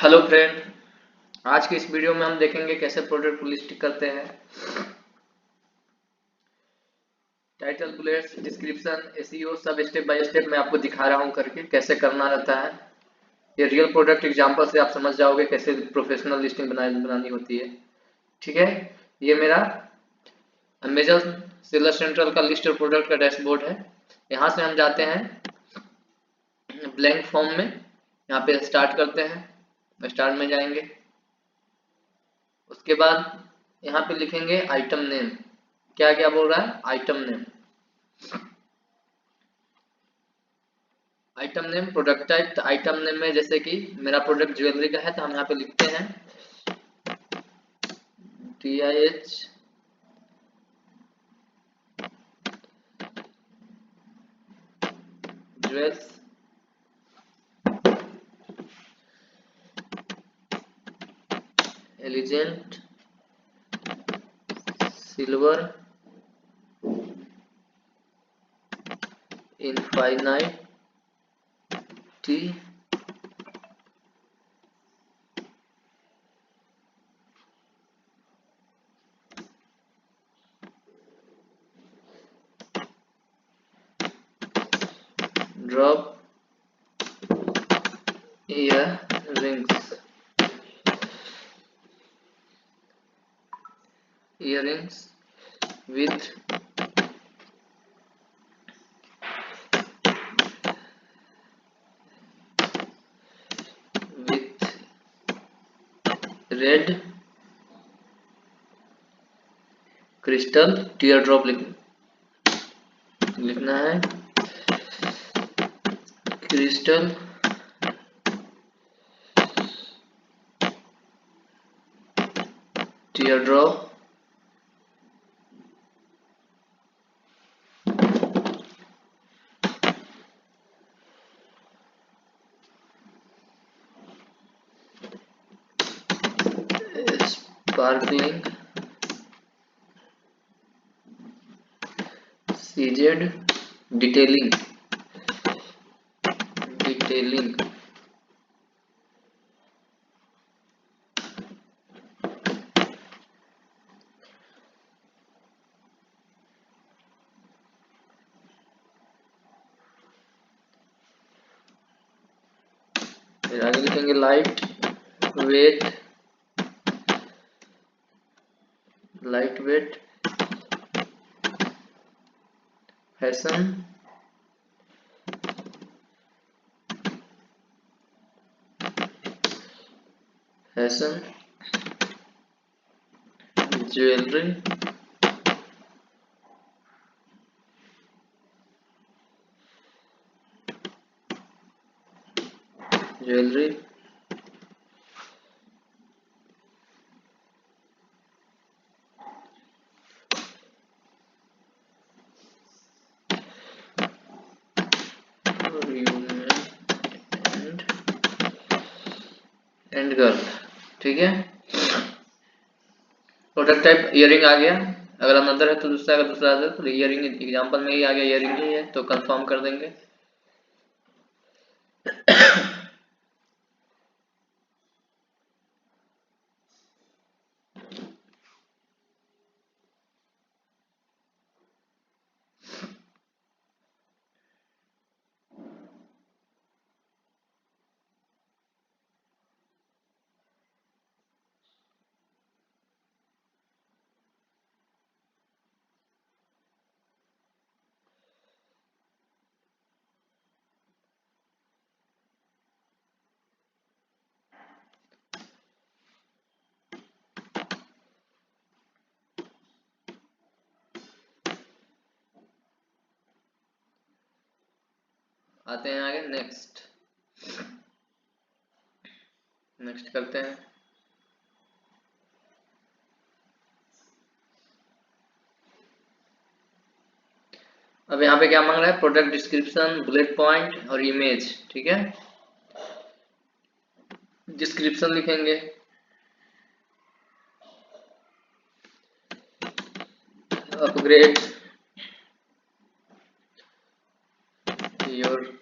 Hello friend, आज की इस वीडियो में हम देखेंगे कैसे प्रोडक्ट को लिस्ट करते हैं। टाइटल, बुलेट्स, डिस्क्रिप्शन, एसईओ सब स्टेप बाय स्टेप मैं आपको दिखा रहा हूं करके कैसे करना रहता है। ये रियल प्रोडक्ट एग्जांपल से आप समझ जाओगे कैसे प्रोफेशनल लिस्टिंग बनानी होती है। ठीक है, ये मेरा अमेजन सेलर सेंट्रल का लिस्ट और प्रोडक्ट का डैशबोर्ड है। यहाँ से हम जाते हैं ब्लैंक फॉर्म में, यहाँ पे स्टार्ट करते हैं, स्टार्ट में जाएंगे। उसके बाद यहाँ पे लिखेंगे आइटम नेम। क्या क्या बोल रहा है? Item name. Item name, product type. तो आइटम नेम में जैसे कि मेरा प्रोडक्ट ज्वेलरी का है तो हम यहाँ पे लिखते हैं DIH jewels, एलिजेंट silver, infinite T, drop ear rings, earrings with red crystal tear drop लिखना है। Crystal tear drop sparkling CZ detailing फिर आगे लिखेंगे light wait fashion jewellery and girl. ठीक है, प्रोडक्ट टाइप इयरिंग आ गया। अगर अनदर है तो दूसरा, अगर दूसरा है तो इयरिंग एग्जांपल में ही आ गया, इयरिंग ही है तो कंफर्म कर देंगे। आते हैं आगे, नेक्स्ट करते हैं। अब यहाँ पे क्या मांग रहा है? प्रोडक्ट डिस्क्रिप्शन, बुलेट पॉइंट और इमेज। ठीक है, डिस्क्रिप्शन लिखेंगे upgrade your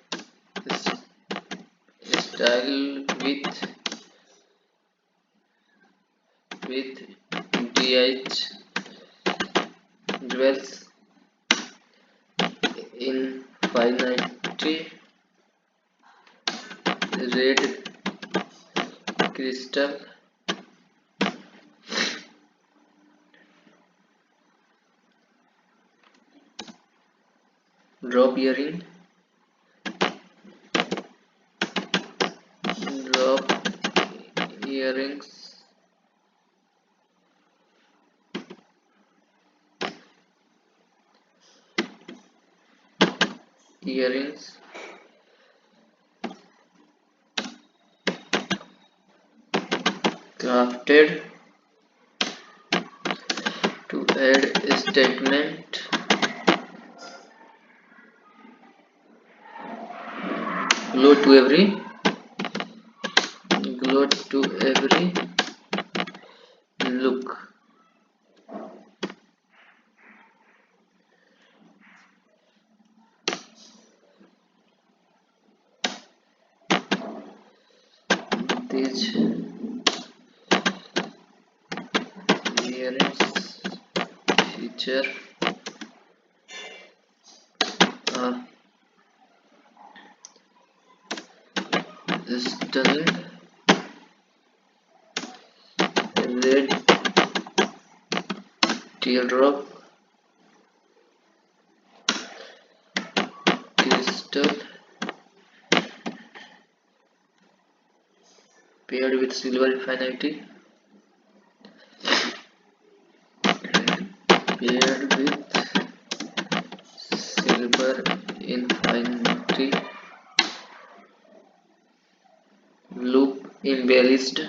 style with with DH jewels infinity red crystal drop earring drop earrings crafted to add a statement glow to every look. These earrings feature a stunning red teardrop crystal paired with silver infinity loop embellished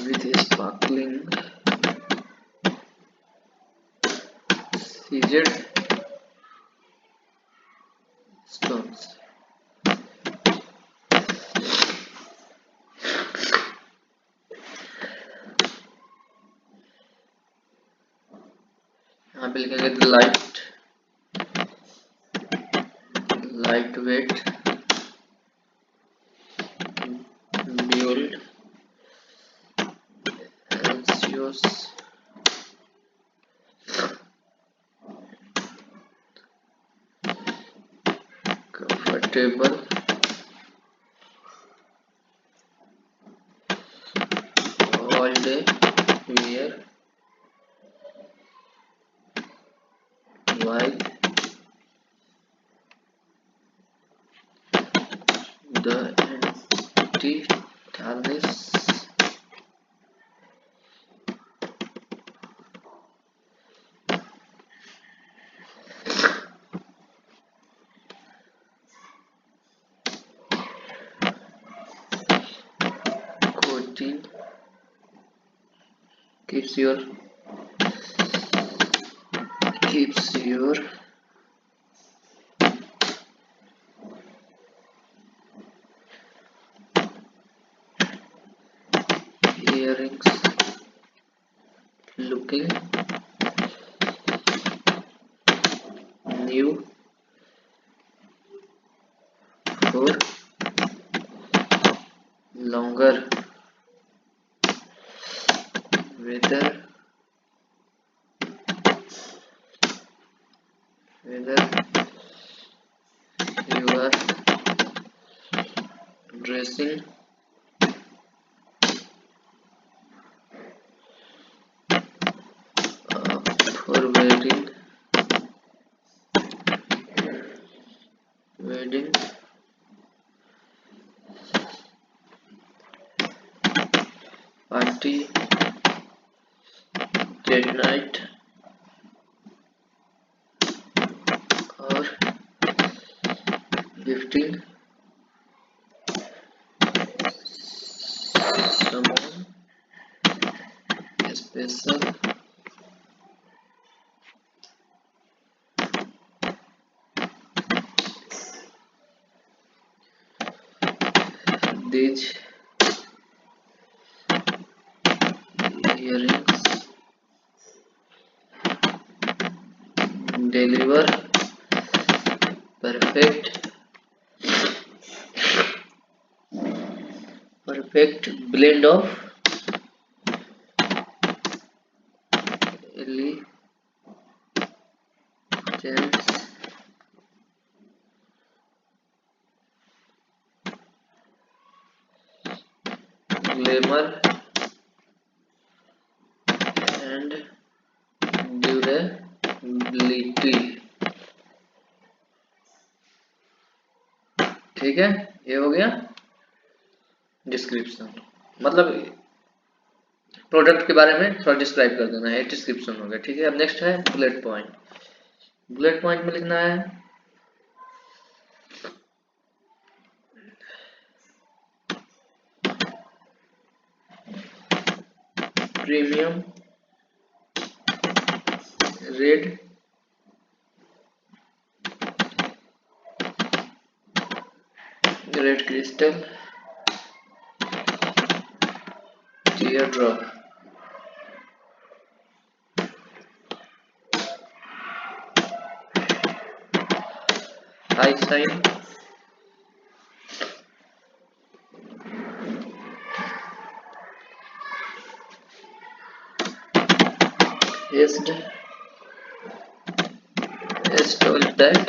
with a sparkling seized stones. यहाँ पे लिखेंगे lightweight build anxious comfortable all day wear while the anti-tarnish coating keeps your earrings looking new for longer. Whether you are dressing up for wedding party, date night, or gifting someone special. these earrings deliver perfect blend of elegance, glamour and durability। ठीक है, ये हो गया description, मतलब product के बारे में थोड़ा डिस्क्राइब कर देना है, डिस्क्रिप्शन हो गया। ठीक है, अब नेक्स्ट है बुलेट पॉइंट। बुलेट पॉइंट में लिखना है premium red crystal tear drop, high shine stone that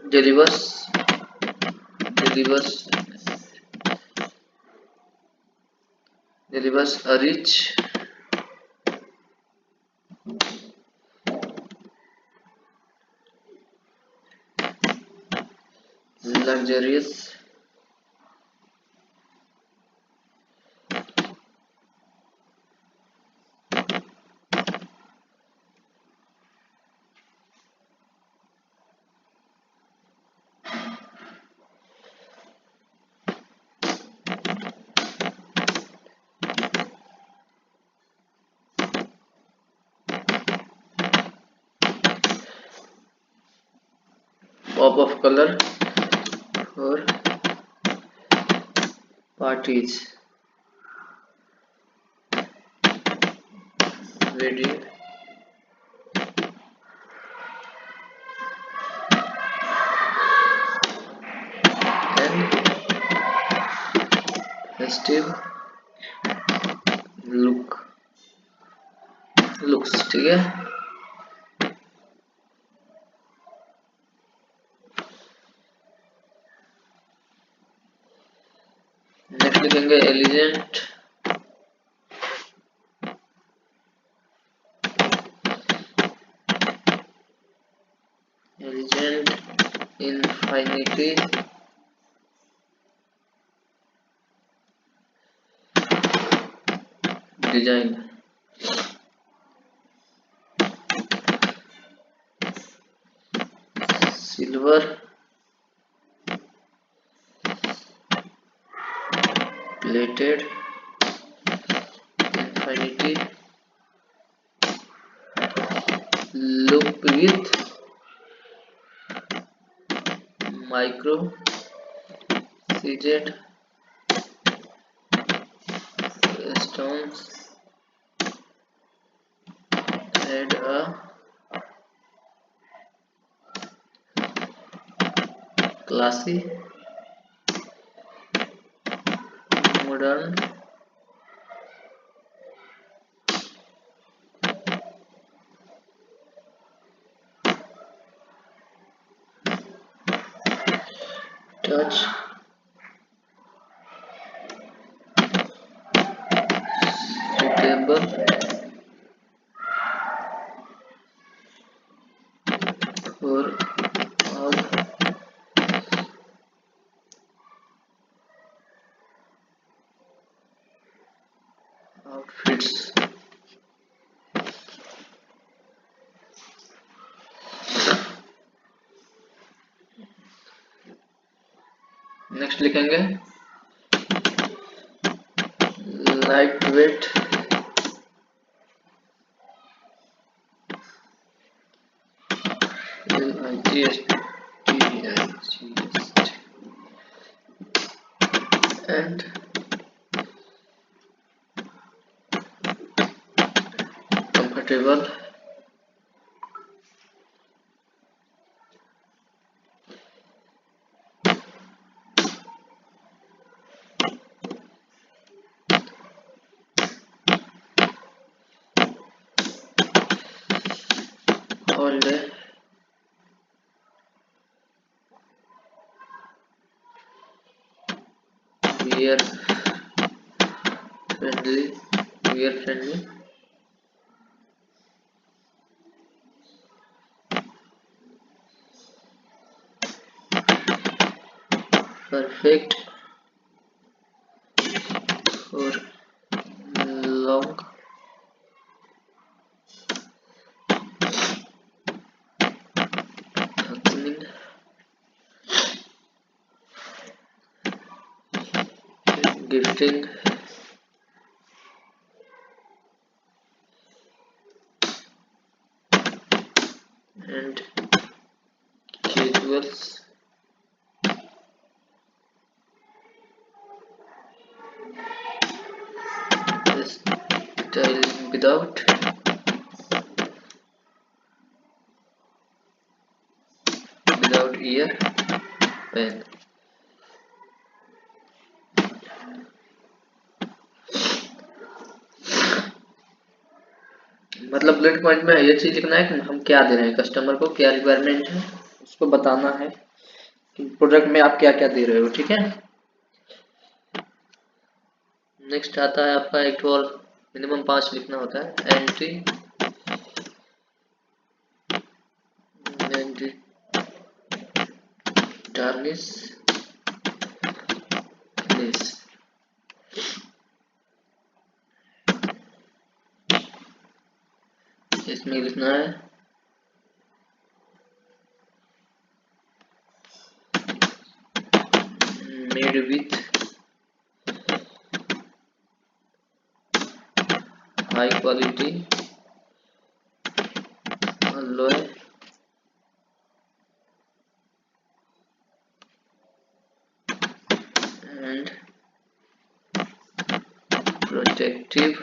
delivers a rich luxurious pop of color for parties, wedding and festive looks। ठीक है, नेक्स्ट लिखेंगे एलिजेंट infinity design, silver plated infinity loop with micro CZ stones, add a classy modern touch, suitable for all outfits। Next लिखेंगे light weight and comfortable. All day. Wear friendly. Wear friendly. Perfect for long happening. Gifting and casuals. Style without ear pen. मतलब bullet point में ये चीज लिखना है कि हम क्या दे रहे हैं कस्टमर को, क्या रिक्वायरमेंट है उसको बताना है कि प्रोडक्ट में आप क्या क्या दे रहे हो। ठीक है। नेक्स्ट आता है आपका एक और मिनिमम 5 लिखना होता है। Entry tarnish finish. इसमें लिखना है made with high quality alloy and protective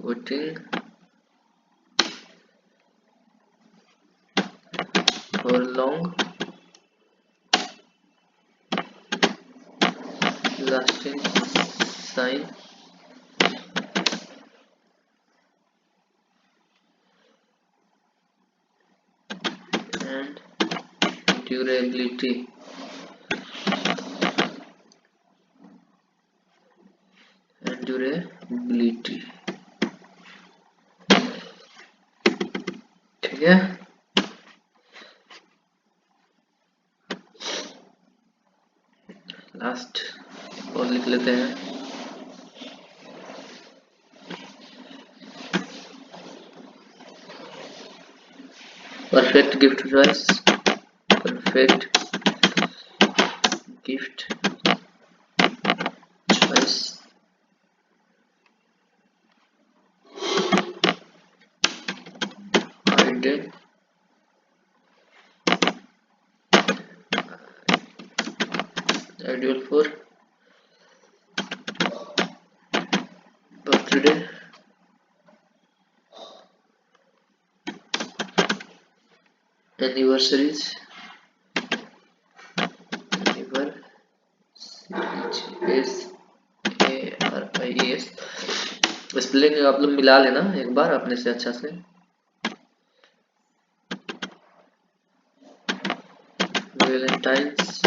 coating for long lasting shine and durability। ठीक है। लास्ट और लिख लेते हैं perfect gift choice. Perfect gift choice ideal for birthday, anniversaries, spelling आप लोग मिला लेना एक बार अपने से अच्छा से। Valentine's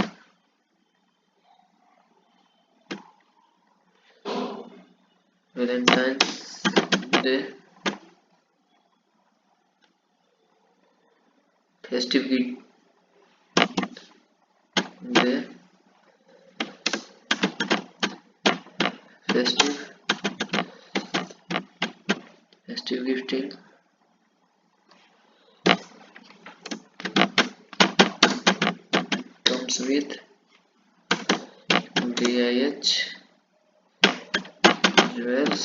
day, festive day, festive gifting, comes with DIH jewels,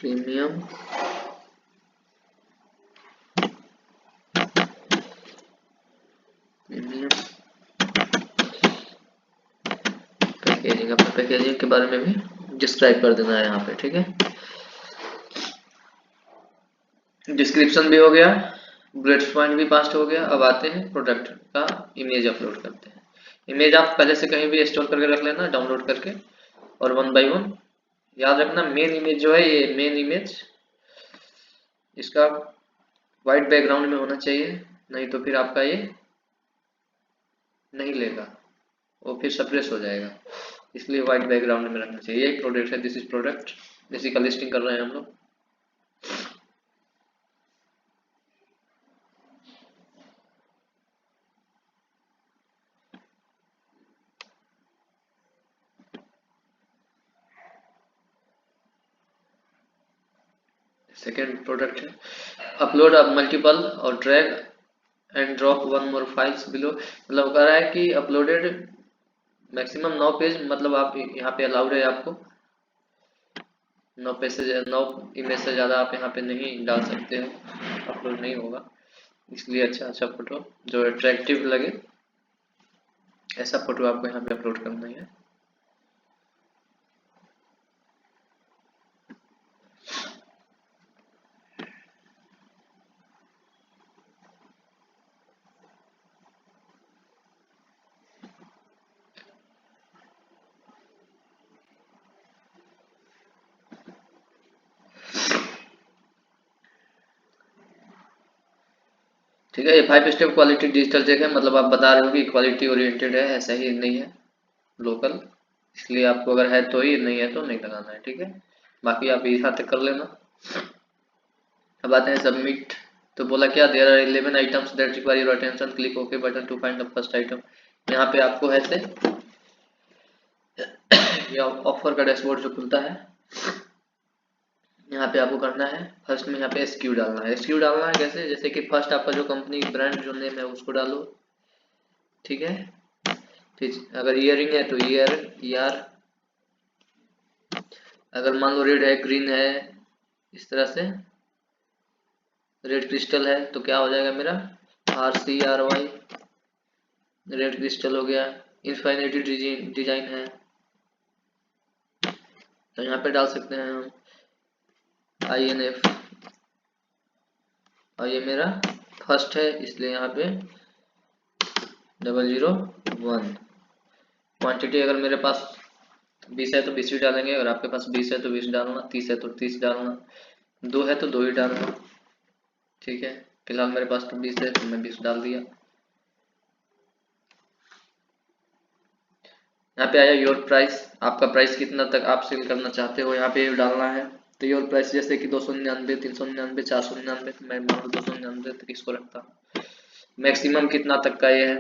premium premium packaging, अपने पैकेजिंग के बारे में भी डिस्क्राइब कर देना है यहाँ पे, ठीक है। डिस्क्रिप्शन भी हो गया, बुलेट पॉइंट भी पास्ट हो गया। अब आते हैं प्रोडक्ट का इमेज अपलोड करते हैं। इमेज आप पहले से कहीं भी स्टोर करके रख लेना डाउनलोड करके, और वन बाय वन याद रखना मेन इमेज जो है, ये मेन इमेज इसका वाइट बैकग्राउंड में होना चाहिए, नहीं तो फिर आपका ये नहीं लेगा, वो फिर सप्रेस हो जाएगा, इसलिए वाइट बैकग्राउंड में रखना चाहिए। ये प्रोडक्ट है, दिस इज प्रोडक्ट, इसी का लिस्टिंग कर रहे हैं हम लोग। सेकेंड प्रोडक्ट है अपलोड अब मल्टीपल और drag and drop one more files below, मतलब कह रहा है कि अपलोडेड मैक्सिमम 9 पेज, मतलब आप यहाँ पे अलाउड है आपको 9 पेज से 9 इमेज से ज़्यादा आप यहाँ पे नहीं डाल सकते हो, अपलोड नहीं होगा। इसलिए अच्छा अच्छा फोटो जो अट्रैक्टिव लगे ऐसा फोटो आपको यहाँ पे अपलोड करना है। ठीक है, ये 5 स्टेप क्वालिटी डिजिटल चेक है, मतलब आप बता रहे हो कि क्वालिटी ओरिएंटेड है, ऐसा ही नहीं है लोकल, इसलिए आपको अगर है तो ही, नहीं है तो नहीं लगाना है, ठीक है। बाकी आप यहाँ तक कर लेना। अब आते हैं सबमिट, तो बोला क्या, there are 11 items that require your attention, click okay button to find the first item. यहाँ पे आपको है से ये ऑफर का डैशबोर्ड जो खुलता है, यहाँ पे आपको करना है फर्स्ट में यहाँ पे एसक्यू डालना है। एसक्यू डालना है कैसे, जैसे कि फर्स्ट आपका जो कंपनी ब्रांड जो नेम है उसको डालो, ठीक है। फिर अगर ईयरिंग है तो ईयर, अगर मान लो रेड है ग्रीन है इस तरह से, रेड क्रिस्टल है तो क्या हो जाएगा मेरा RCRY, रेड क्रिस्टल हो गया। इन्फिनिटी डिजाइन है तो यहाँ पे डाल सकते हैं हम INF, और ये मेरा फर्स्ट है इसलिए यहाँ पे 001। क्वांटिटी अगर मेरे पास 20 है तो 20 भी डालेंगे, और आपके पास 20 है तो 20 डालना, 30 है तो 30 डालना, 2 है तो 2 ही डालना, ठीक है। फिलहाल मेरे पास तो 20 है तो मैं 20 डाल दिया। यहाँ पे आया योर प्राइस, आपका प्राइस कितना तक आप सेल करना चाहते हो यहाँ पे डालना है। तो योर प्राइस जैसे कि 299, 399, 499, तो मैं मान लो 299 तक इसको रखता हूँ। मैक्सिमम कितना तक का ये है,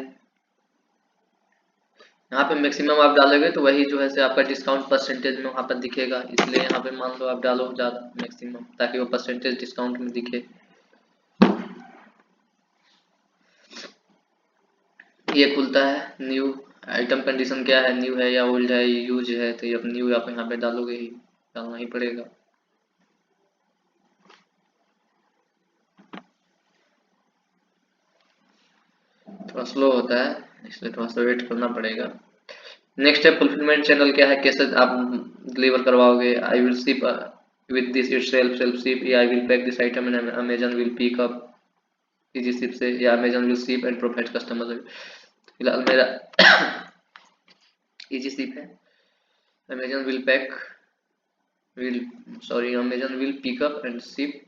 यहाँ पे मैक्सिमम आप डालोगे तो वही जो है से आपका डिस्काउंट परसेंटेज में वहाँ पर दिखेगा, इसलिए यहाँ पे मान लो आप डालो ज़्यादा मैक्सिमम, ताकि वो परसेंटेज डिस्काउंट में दिखे। ये खुलता है न्यू, आइटम कंडीशन क्या है, न्यू है या ओल्ड है, यूज है, तो ये अब न्यू आप यहाँ पे डालोगे ही, डालना ही पड़ेगा। थोड़ा स्लो होता है इसलिए थोड़ा सा वेट करना पड़ेगा। नेक्स्ट है फुलफिलमेंट चैनल, क्या है, कैसे आप डिलीवर करवाओगे। I will ship with this it self ship, या I will pack this item in Amazon will pick up easy ship से, या Amazon will ship and provide customer. फिलहाल मेरा इजी शिप है, Amazon will pack will sorry Amazon will pick up and ship,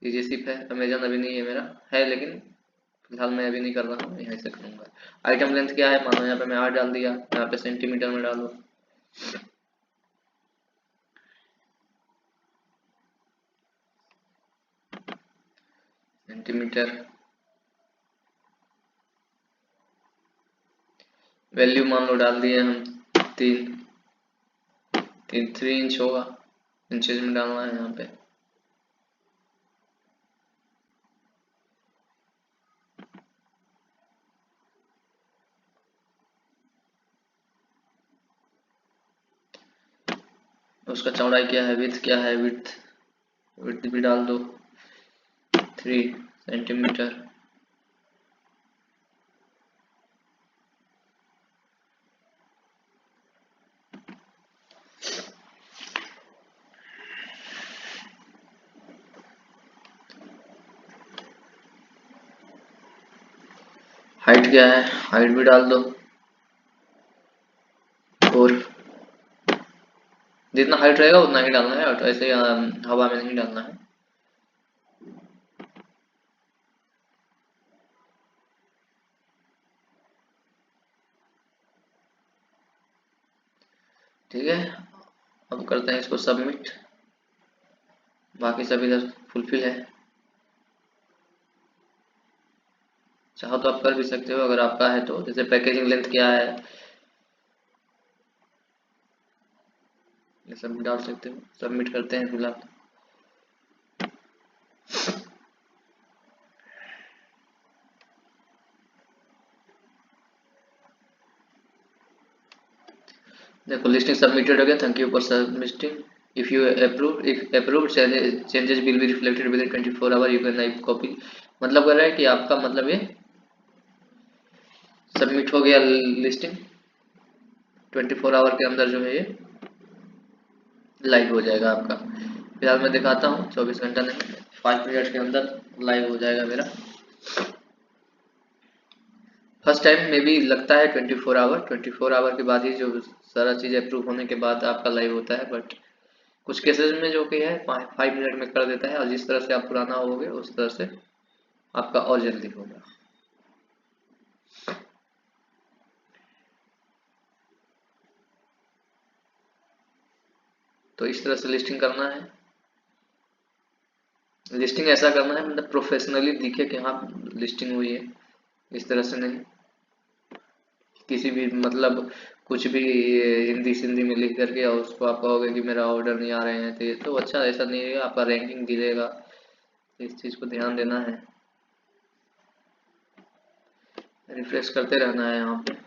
easy ship है। Amazon अभी नहीं है मेरा, है लेकिन फिलहाल मैं अभी नहीं कर रहा हूँ, यहाँ से करूँगा। आइटम लेंथ क्या है, मानो यहाँ पे मैं 8 डाल दिया, यहाँ पे सेंटीमीटर में डालो, सेंटीमीटर। वैल्यू मान लो डाल दिए हम 3 इंच होगा, इंचेज में डालना है यहाँ पे। उसका चौड़ाई क्या है, विड्थ क्या है, विड्थ विड्थ भी डाल दो 3 सेंटीमीटर। हाइट क्या है, हाइट भी डाल दो 4। जितना हाइट रहेगा उतना ही डालना है, और ऐसे हवा में नहीं डालना है। ठीक है, अब करते हैं इसको सबमिट। बाकी सब इधर फुलफिल है। चाहो तो आप कर भी सकते हो अगर आपका है तो, जैसे पैकेजिंग लेंथ क्या है ये सब भी डाल सकते हो। सबमिट करते हैं फिलहाल। देखो लिस्टिंग सबमिटेड हो गया, thank you for submitting. If approve changes will be reflected within 24 hour, you can naive copy. मतलब कर रहा है कि आपका मतलब ये सबमिट हो गया लिस्टिंग, 24 आवर के अंदर जो है ये लाइव हो जाएगा आपका। फिलहाल मैं दिखाता हूँ, 24 घंटा नहीं 5 मिनट के अंदर लाइव हो जाएगा मेरा। फर्स्ट टाइम में भी लगता है 24 आवर के बाद ही जो सारा चीज़ अप्रूव होने के बाद आपका लाइव होता है, बट कुछ केसेस में जो कि है 5 मिनट में कर देता है, और जिस तरह से आप पुराना होगे उस तरह से आपका और जल्दी होगा। तो इस तरह से लिस्टिंग करना है। लिस्टिंग ऐसा करना है मतलब प्रोफेशनली दिखे कि हाँ लिस्टिंग हुई है, इस तरह से नहीं किसी भी मतलब कुछ भी हिंदी सिंधी में लिख करके और उसको आप कहोगे कि मेरा ऑर्डर नहीं आ रहे हैं, तो ये तो अच्छा ऐसा नहीं है, आपका रैंकिंग गिरेगा। इस चीज़ को ध्यान देना है, रिफ्रेश करते रहना है यहाँ पे।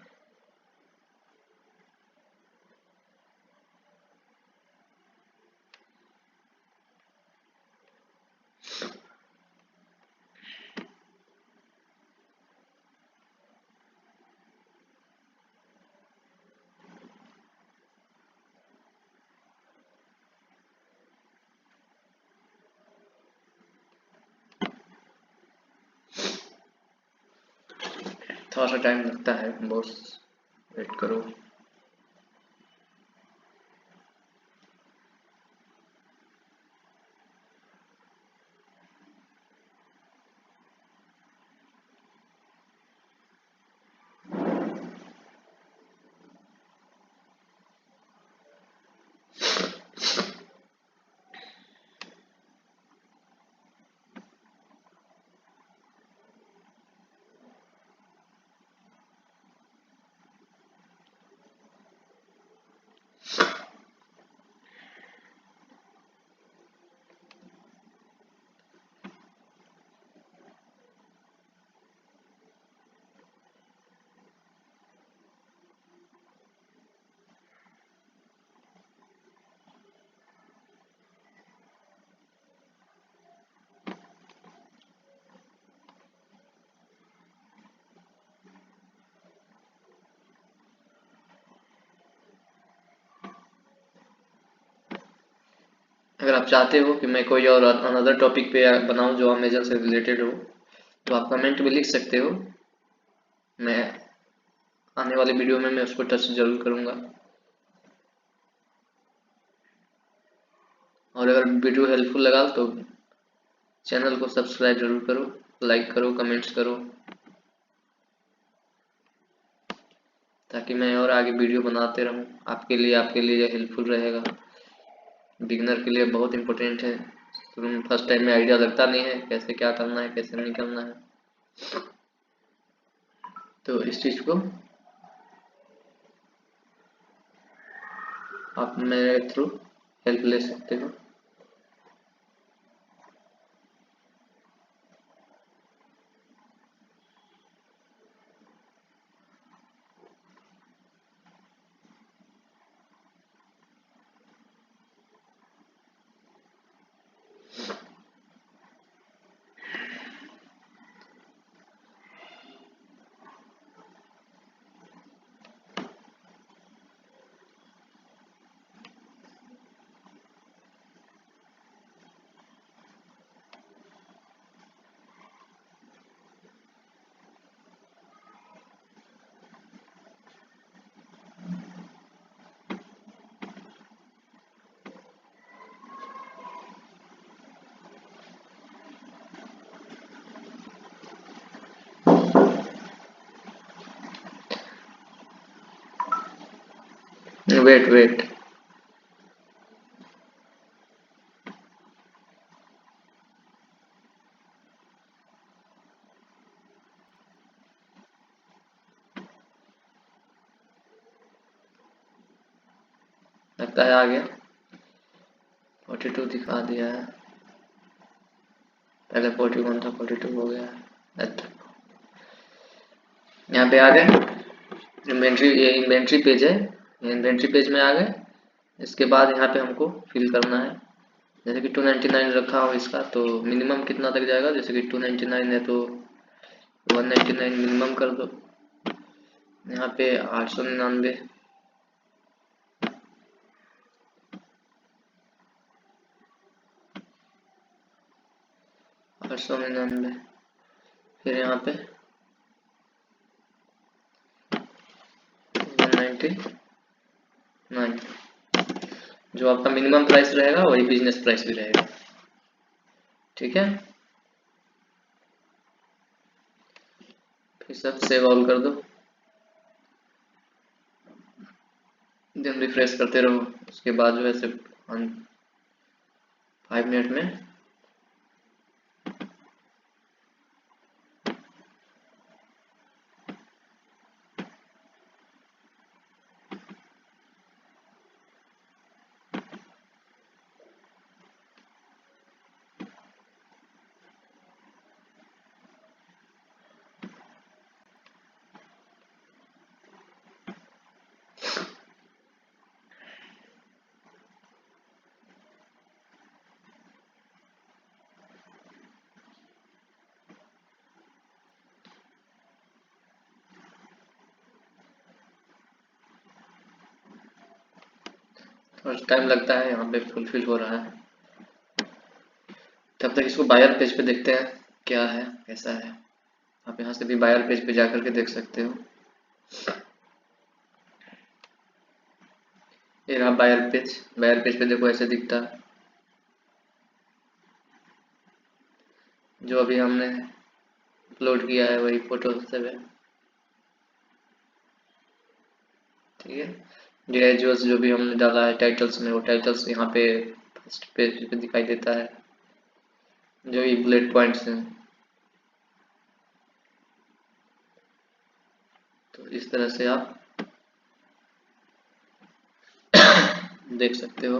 थोड़ा सा टाइम लगता है बॉस, वेट करो। अगर आप चाहते हो कि मैं कोई और अनदर टॉपिक पे बनाऊं जो अमेजन से रिलेटेड हो, तो आप कमेंट में लिख सकते हो। मैं आने वाले वीडियो में मैं उसको टच जरूर करूंगा। और अगर वीडियो हेल्पफुल लगा तो चैनल को सब्सक्राइब जरूर करो, लाइक करो, कमेंट्स करो, ताकि मैं और आगे वीडियो बनाते रहूं आपके लिए हेल्पफुल रहेगा। बिगनर के लिए बहुत इंपॉर्टेंट है, तो फर्स्ट टाइम में आइडिया लगता नहीं है कैसे क्या करना है कैसे नहीं करना है, तो इस चीज़ को आप मेरे थ्रू हेल्प ले सकते हो। वेट वेट लगता है आ गया। 42 दिखा दिया है, पहले 41 था, 42 हो गया है। अच्छा, यहाँ पे आ गए। इन्वेंट्री, ये इन्वेंट्री पेज है, ये इन्वेंट्री पेज में आ गए। इसके बाद यहाँ पे हमको फिल करना है। जैसे कि 299 रखा हो इसका, तो मिनिमम कितना तक जाएगा। जैसे कि 299 है तो 199 मिनिमम कर दो। यहाँ पे 899, 899, फिर यहाँ पे 199। जो आपका मिनिमम प्राइस रहेगा वही बिजनेस प्राइस भी रहेगा, ठीक है। फिर सब सेव ऑल कर दो, देन रिफ्रेश करते रहो। उसके बाद जो है सिर्फ 5 मिनट में और टाइम लगता है। यहाँ पे फुलफिल हो रहा है, तब तक इसको बायर पेज पे देखते हैं क्या है कैसा है। आप यहाँ से भी बायर पेज पे जाकर के देख सकते हो। ये रहा बायर पेज। बायर पेज पे देखो ऐसे दिखता है। जो अभी हमने अपलोड किया है वही फोटो सब है, ठीक है। डिटेल्स जो भी हमने डाला है टाइटल्स में, वो टाइटल्स यहाँ पे फर्स्ट पेज पे दिखाई देता है, जो ये बुलेट पॉइंट्स हैं। तो इस तरह से आप देख सकते हो।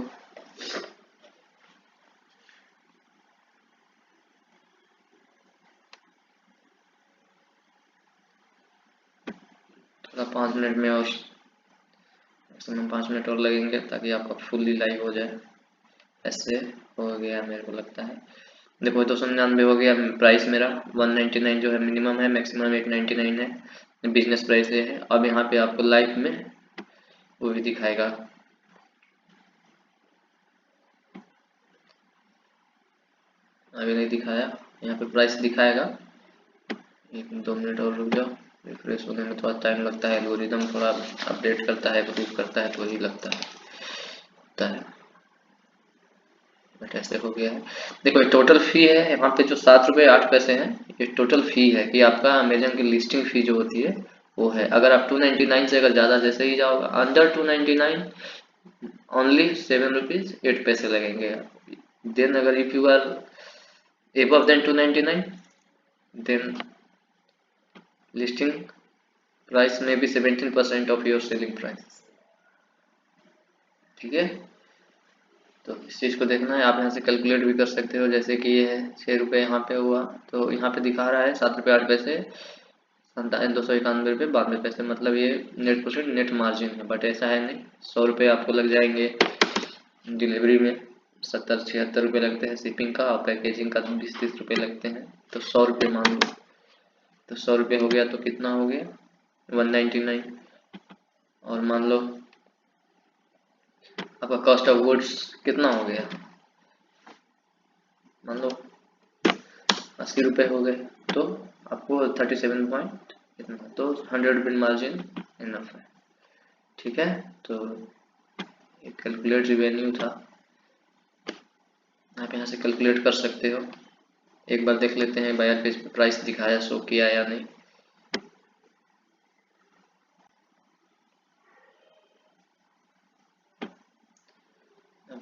थोड़ा 5 मिनट में, और मैक्सिमम 5 मिनट और लगेंगे ताकि आपका फुल्ली लाइव हो जाए। ऐसे हो गया मेरे को लगता है। देखो 299 हो गया प्राइस मेरा। 199 जो है मिनिमम है, मैक्सिमम 899 है, बिजनेस प्राइस ये है। अब यहाँ पे आपको लाइव में वो भी दिखाएगा। अभी नहीं दिखाया, यहाँ पे प्राइस दिखाएगा। 1-2 मिनट और रुक जाओ, रिफ्रेश होने में थोड़ा टाइम लगता है। एल्गोरिदम थोड़ा अपडेट करता है, अप्रूव करता है, तो वही लगता है। बट ऐसे हो गया है। देखो ये टोटल फी है यहाँ पे जो 7 रुपये 8 पैसे हैं, ये टोटल फी है कि आपका अमेजन की लिस्टिंग फी जो होती है वो है। अगर आप 299 से अगर ज़्यादा जैसे ही जाओगे, अंडर 299 ओनली 7 रुपीज़ 8 पैसे लगेंगे। देन अगर if you are above than 299 then listing price may be 17% of your selling price, ठीक है। तो इस चीज़ को देखना है। आप यहाँ से कैलकुलेट भी कर सकते हो। जैसे कि ये है 6 रुपये यहाँ पे हुआ, तो यहाँ पे दिखा रहा है 7 रुपये 8 पैसे, 291 रुपये 92 पैसे, मतलब ये नेट प्रॉफिट नेट मार्जिन है। बट ऐसा है नहीं, 100 रुपये आपको लग जाएंगे डिलीवरी में, 70-76 रुपये लगते हैं शिपिंग का, और पैकेजिंग का 20-30 रुपये लगते हैं। तो 100 रुपये मान लो, तो 100 रुपये हो गया तो कितना हो गया 199। और मान लो आपका कॉस्ट ऑफ गुड्स कितना हो गया, मान लो 80 रुपये हो गए, तो आपको 37 पॉइंट कितना, तो 100 रुपये मार्जिन इनफ है, ठीक है। तो एक कैलकुलेट रिवेन्यू था, आप यहाँ से कैलकुलेट कर सकते हो। एक बार देख लेते हैं बायर पेज पे प्राइस दिखाया, शो किया या नहीं।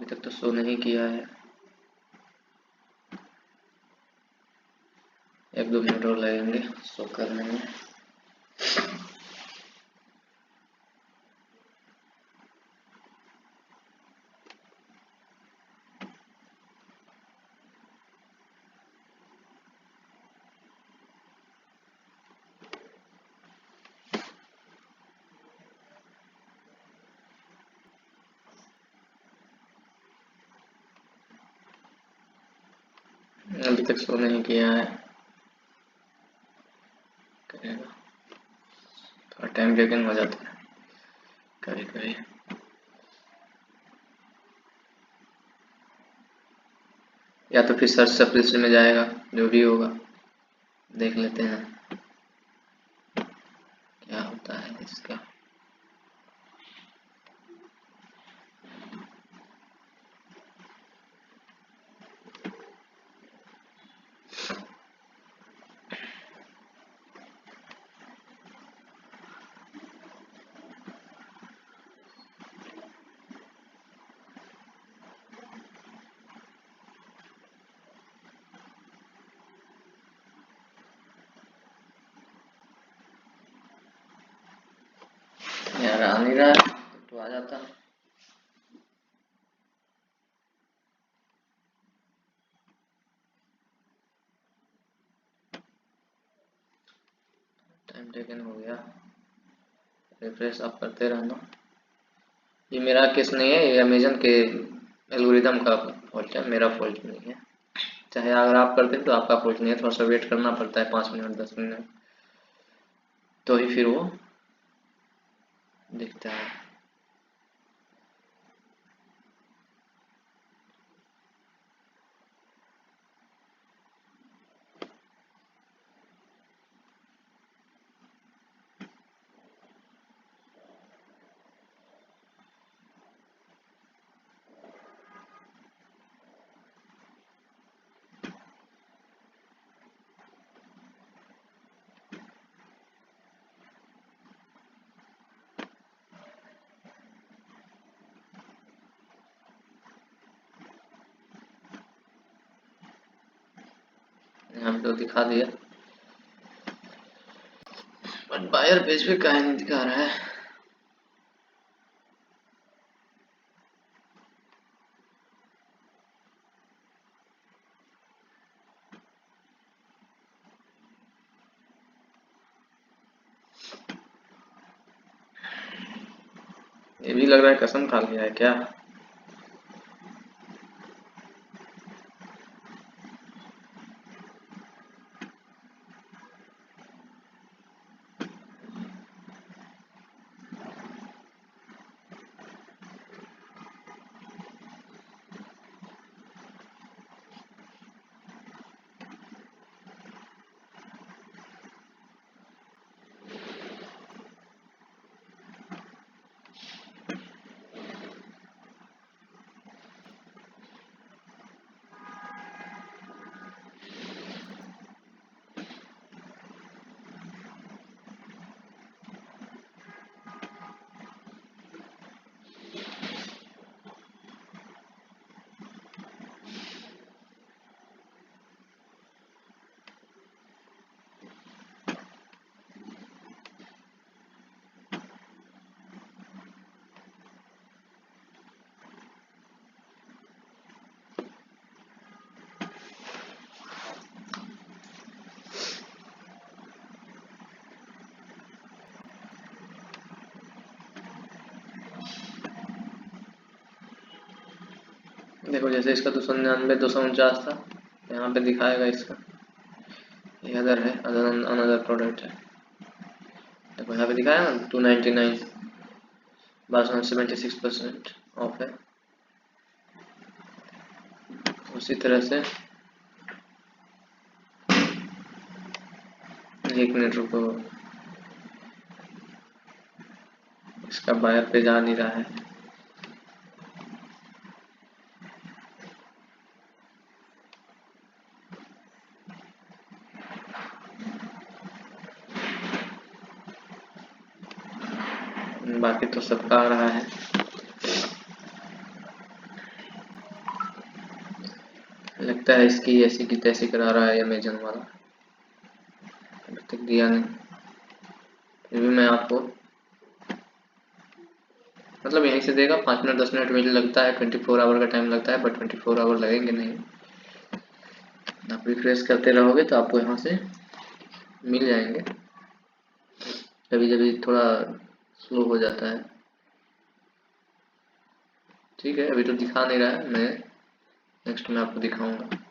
अभी तक तो शो नहीं किया है, 1-2 मिनट और लगेंगे शो करने में। अभी तक शो नहीं किया है, करेगा, थोड़ा टाइम टेकन हो जाता है कभी कभी। या तो फिर सर्च सप्लिशन में जाएगा, जो भी होगा देख लेते हैं क्या होता है इसका। यार आ नहीं रहा है तो आ जाता। टाइम टेकन हो गया, रिफ्रेश आप करते रहना। ये मेरा केस नहीं है, ये अमेजन के एल्गोरिदम का फॉल्ट है, मेरा फॉल्ट नहीं है। चाहे अगर आप करते तो आपका फॉल्ट नहीं है, थोड़ा सा वेट करना पड़ता है 5 मिनट 10 मिनट, तो ही फिर वो दिखता है। यहाँ पे तो दिखा दिया, बट बायर पेज पे काहे नहीं दिखा रहा है। ये भी लग रहा है कसम खा लिया है क्या। देखो जैसे इसका 299 249 था, यहाँ पे दिखाएगा इसका, ये अदर है, अनदर प्रोडक्ट है। देखो यहाँ पे दिखाया ना 299, 76% ऑफ है। उसी तरह से 1 मिनट रुको, इसका बायर पे जा नहीं रहा है। बाकी तो सबका आ रहा है। लगता है इसकी ऐसी की तैसी करा रहा है अमेजन वाला, अभी तक दिया नहीं। फिर भी मैं आपको मतलब यहीं से देगा, 5 मिनट 10 मिनट मुझे लगता है, 24 आवर का टाइम लगता है, बट 24 आवर लगेंगे नहीं। आप रिफ्रेश करते रहोगे तो आपको यहाँ से मिल जाएंगे। कभी कभी थोड़ा स्लो हो जाता है। ठीक है, अभी तो दिखा नहीं रहा है, मैं नेक्स्ट में आपको दिखाऊंगा।